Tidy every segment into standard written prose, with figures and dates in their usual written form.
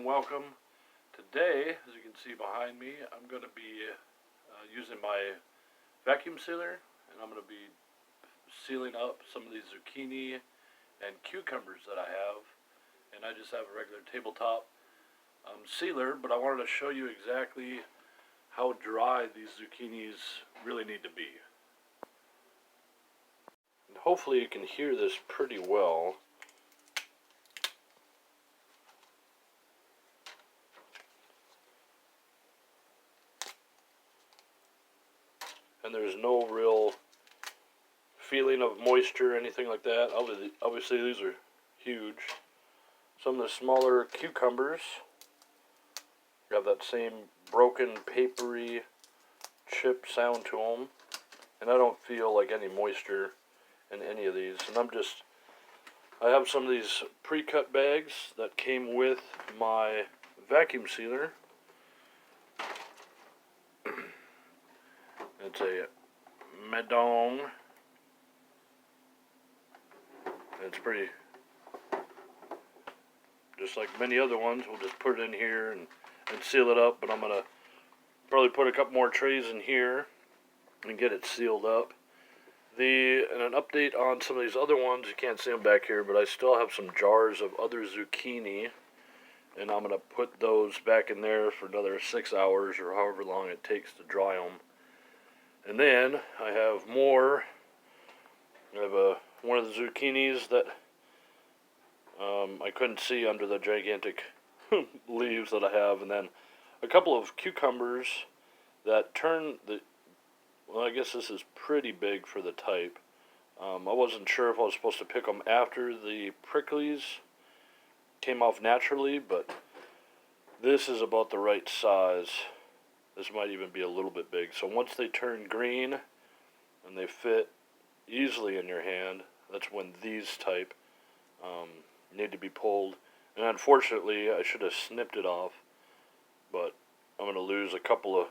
welcome. Today, as you can see behind me, I'm going to be using my vacuum sealer, and I'm going to be sealing up some of these zucchini and cucumbers that I have. And I just have a regular tabletop sealer, but I wanted to show you exactly how dry these zucchinis really need to be. And hopefully you can hear this pretty well. And there's no real feeling of moisture or anything like that. Obviously these are huge. Some of the smaller cucumbers have that same broken, papery chip sound to them. And I don't feel like any moisture in any of these. And I have some of these pre-cut bags that came with my vacuum sealer. It's a Medong. It's pretty, just like many other ones, we'll just put it in here and seal it up, but I'm going to probably put a couple more trays in here and get it sealed up. And an update on some of these other ones, you can't see them back here, but I still have some jars of other zucchini, and I'm going to put those back in there for another 6 hours or however long it takes to dry them. And then I have more. I have one of the zucchinis that I couldn't see under the gigantic leaves that I have, and then a couple of cucumbers that well, I guess this is pretty big for the type. I wasn't sure if I was supposed to pick them after the pricklies came off naturally, but this is about the right size. This might even be a little bit big. So once they turn green and they fit easily in your hand, that's when these type need to be pulled. And unfortunately, I should have snipped it off, but I'm going to lose a couple of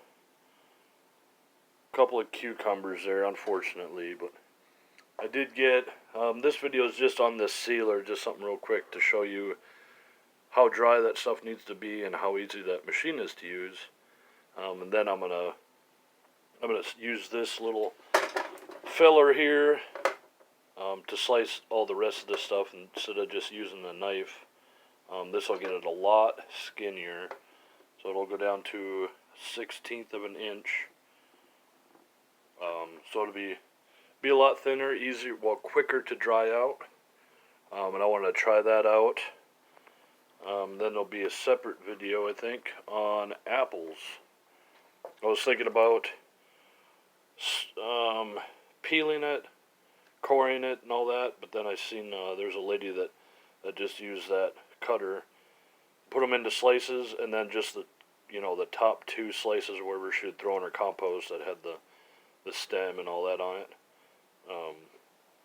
cucumbers there, unfortunately. But I did get this video is just on this sealer, just something real quick to show you how dry that stuff needs to be and how easy that machine is to use. And then I'm gonna use this little filler here to slice all the rest of this stuff instead of just using a knife. This will get it a lot skinnier, so it'll go down to 1/16 of an inch. So it'll be a lot thinner, easier, well, quicker to dry out. And I want to try that out. Then there'll be a separate video, I think, on apples. I was thinking about peeling it, coring it, and all that, but then I seen there's a lady that just used that cutter, put them into slices, and then just the top 2 slices or wherever she had thrown her compost that had the stem and all that on it.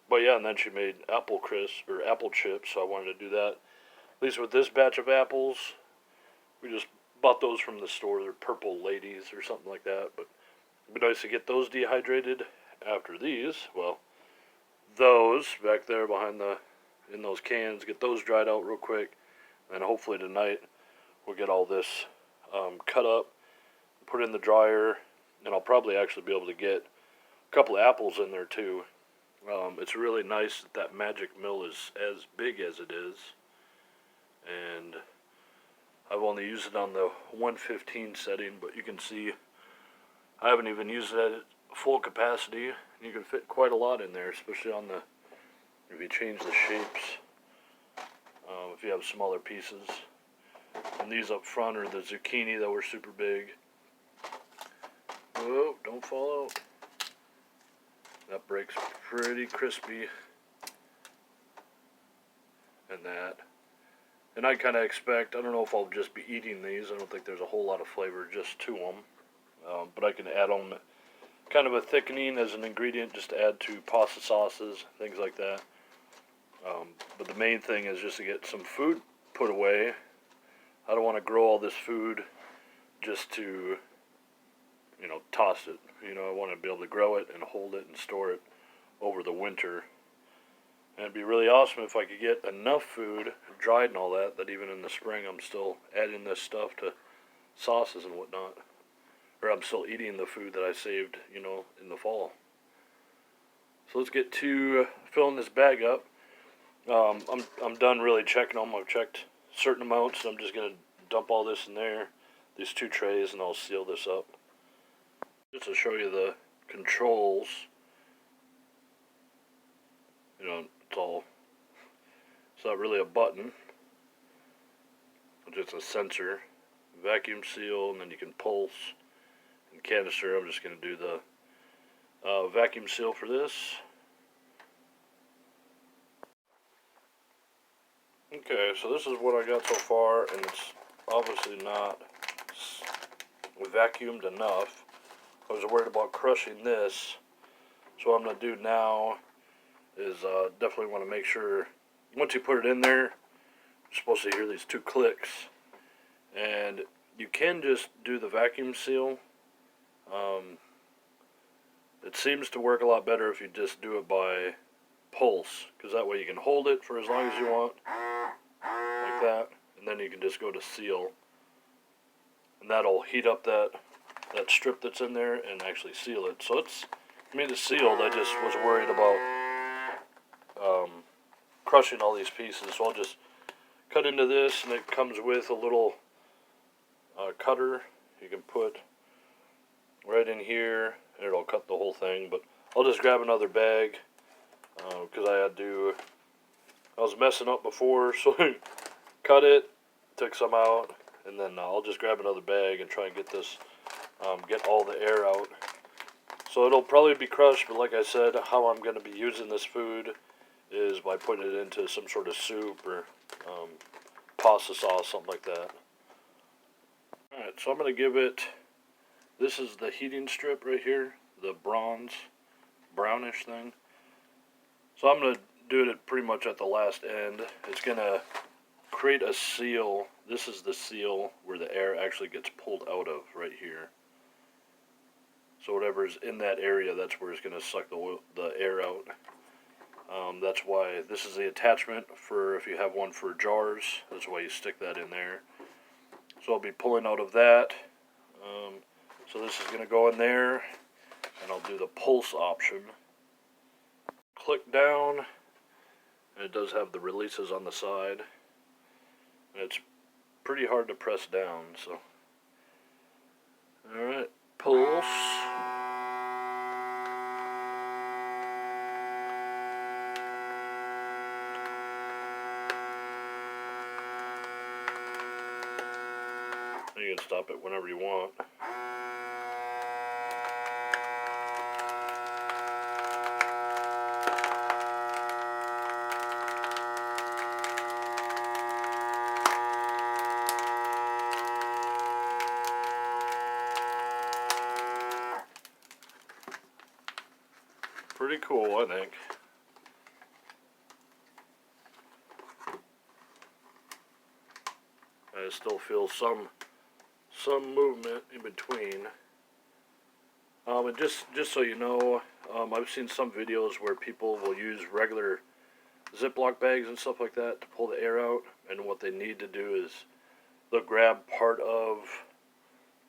But yeah, and then she made apple crisp or apple chips, so I wanted to do that. At least with this batch of apples, we just bought those from the store. They're purple ladies or something like that, but it'd be nice to get those dehydrated after these. Well, those back there in those cans, get those dried out real quick, and hopefully tonight we'll get all this cut up, put in the dryer, and I'll probably actually be able to get a couple of apples in there too. It's really nice that magic mill is as big as it is, and I've only used it on the 115 setting, but you can see I haven't even used it at full capacity. You can fit quite a lot in there, especially if you change the shapes, if you have smaller pieces. And these up front are the zucchini that were super big. Whoa, don't fall out. That breaks pretty crispy. And that. And I kind of expect, I don't know if I'll just be eating these. I don't think there's a whole lot of flavor just to them. But I can add them kind of a thickening as an ingredient just to add to pasta sauces, things like that. But the main thing is just to get some food put away. I don't want to grow all this food just to, toss it. I want to be able to grow it and hold it and store it over the winter. And it'd be really awesome if I could get enough food, dried and all that, that even in the spring I'm still adding this stuff to sauces and whatnot. Or I'm still eating the food that I saved, you know, in the fall. So let's get to filling this bag up. I'm done really checking them. I've checked certain amounts, so I'm just going to dump all this in there, these 2 trays, and I'll seal this up. Just to show you the controls. You know, it's not really a button. It's just a sensor. Vacuum seal, and then you can pulse. And canister, I'm just going to do the vacuum seal for this. Okay, so this is what I got so far, and it's obviously not vacuumed enough. I was worried about crushing this, so what I'm going to do now is definitely want to make sure, once you put it in there, you're supposed to hear these 2 clicks, and you can just do the vacuum seal. It seems to work a lot better if you just do it by pulse, because that way you can hold it for as long as you want, like that, and then you can just go to seal, and that'll heat up that strip that's in there and actually seal it. So it's, I mean, it's sealed. I just was worried about crushing all these pieces, so I'll just cut into this, and it comes with a little cutter you can put right in here, and it'll cut the whole thing. But I'll just grab another bag, because I was messing up before, so I cut it, took some out, and then I'll just grab another bag and try and get this, get all the air out. So it'll probably be crushed, but like I said, how I'm going to be using this food is by putting it into some sort of soup or pasta sauce, something like that. Alright, so I'm going to give it, this is the heating strip right here, the brownish thing. So I'm going to do it pretty much at the last end. It's going to create a seal. This is the seal where the air actually gets pulled out of right here. So whatever's in that area, that's where it's going to suck the air out. That's why this is the attachment for if you have one for jars. That's why you stick that in there. So I'll be pulling out of that. So this is going to go in there, and I'll do the pulse option. Click down, and it does have the releases on the side. And it's pretty hard to press down, so. Alright, pulse. You can stop it whenever you want. Pretty cool, I think. I still feel some movement in between. And just so you know, I've seen some videos where people will use regular Ziploc bags and stuff like that to pull the air out, and what they need to do is they'll grab part of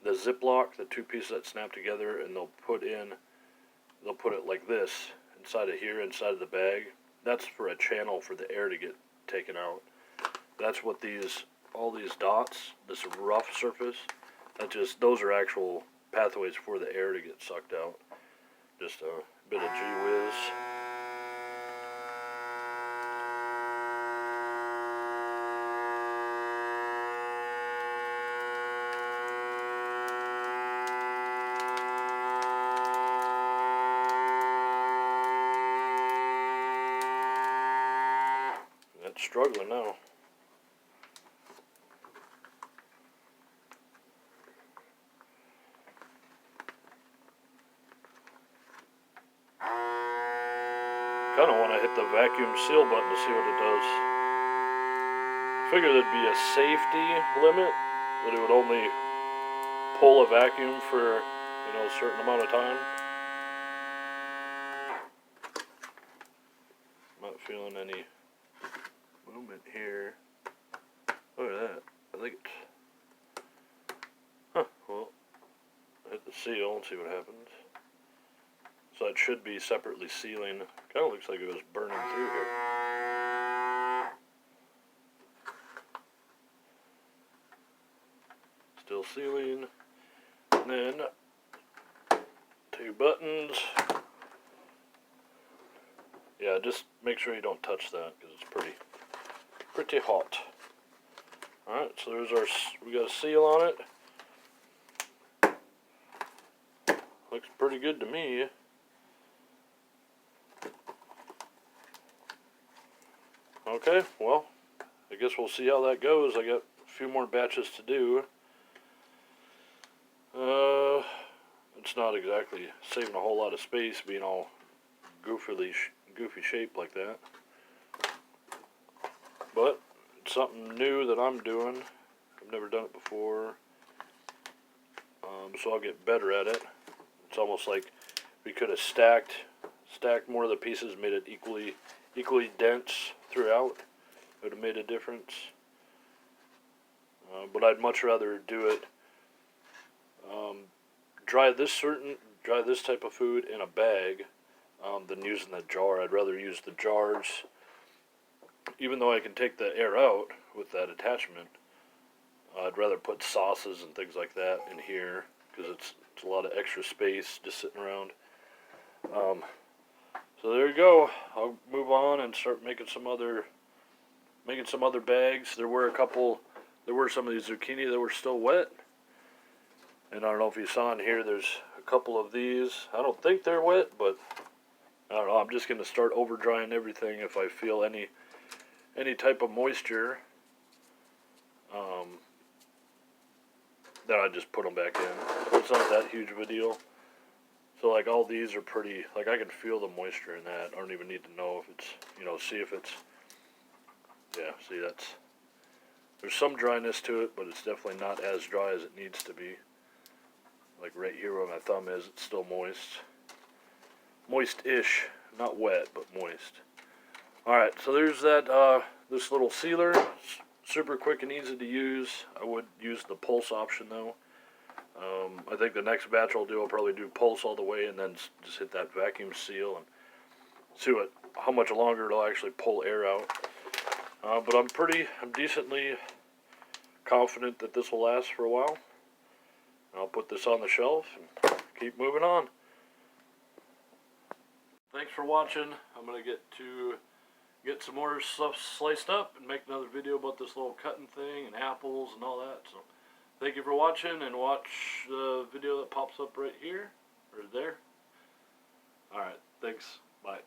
the Ziploc, the 2 pieces that snap together, and they'll put it like this inside of here, inside of the bag. That's for a channel for the air to get taken out. That's what all these dots, this rough surface, those are actual pathways for the air to get sucked out. Just a bit of gee whiz. It's struggling now. Kind of want to hit the vacuum seal button to see what it does. Figure there'd be a safety limit, that it would only pull a vacuum for, a certain amount of time. Not feeling any movement here. Look at that. I think it's... Huh, well, hit the seal and see what happens. So it should be separately sealing. Kind of looks like it was burning through here. Still sealing. And then 2 buttons. Yeah, just make sure you don't touch that because it's pretty hot. Alright, so there's our, we got a seal on it. Looks pretty good to me. Okay, well, I guess we'll see how that goes. I got a few more batches to do. It's not exactly saving a whole lot of space being all goofy shaped like that. But it's something new that I'm doing. I've never done it before. So I'll get better at it. It's almost like we could have stacked more of the pieces, made it equally dense throughout. It would have made a difference. But I'd much rather do it. Dry this type of food in a bag than using the jar. I'd rather use the jars, even though I can take the air out with that attachment. I'd rather put sauces and things like that in here because it's a lot of extra space just sitting around. So there you go. I'll move on and start making some other bags. There were some of these zucchini that were still wet. And I don't know if you saw in here, there's a couple of these. I don't think they're wet, but I don't know. I'm just going to start over drying everything if I feel any type of moisture. Then I just put them back in. It's not that huge of a deal. So like all these are pretty, like I can feel the moisture in that. I don't even need to know if it's, see if it's, yeah, see there's some dryness to it, but it's definitely not as dry as it needs to be. Like right here where my thumb is, it's still moist. Moist-ish, not wet, but moist. Alright, so there's that, this little sealer. It's super quick and easy to use. I would use the pulse option though. I think the next batch I'll probably do pulse all the way and then just hit that vacuum seal and see how much longer it'll actually pull air out. But I'm decently confident that this will last for a while. I'll put this on the shelf and keep moving on. Thanks for watching. I'm going to get some more stuff sliced up and make another video about this little cutting thing and apples and all that. So thank you for watching, and watch the video that pops up right here or there. Alright, thanks. Bye.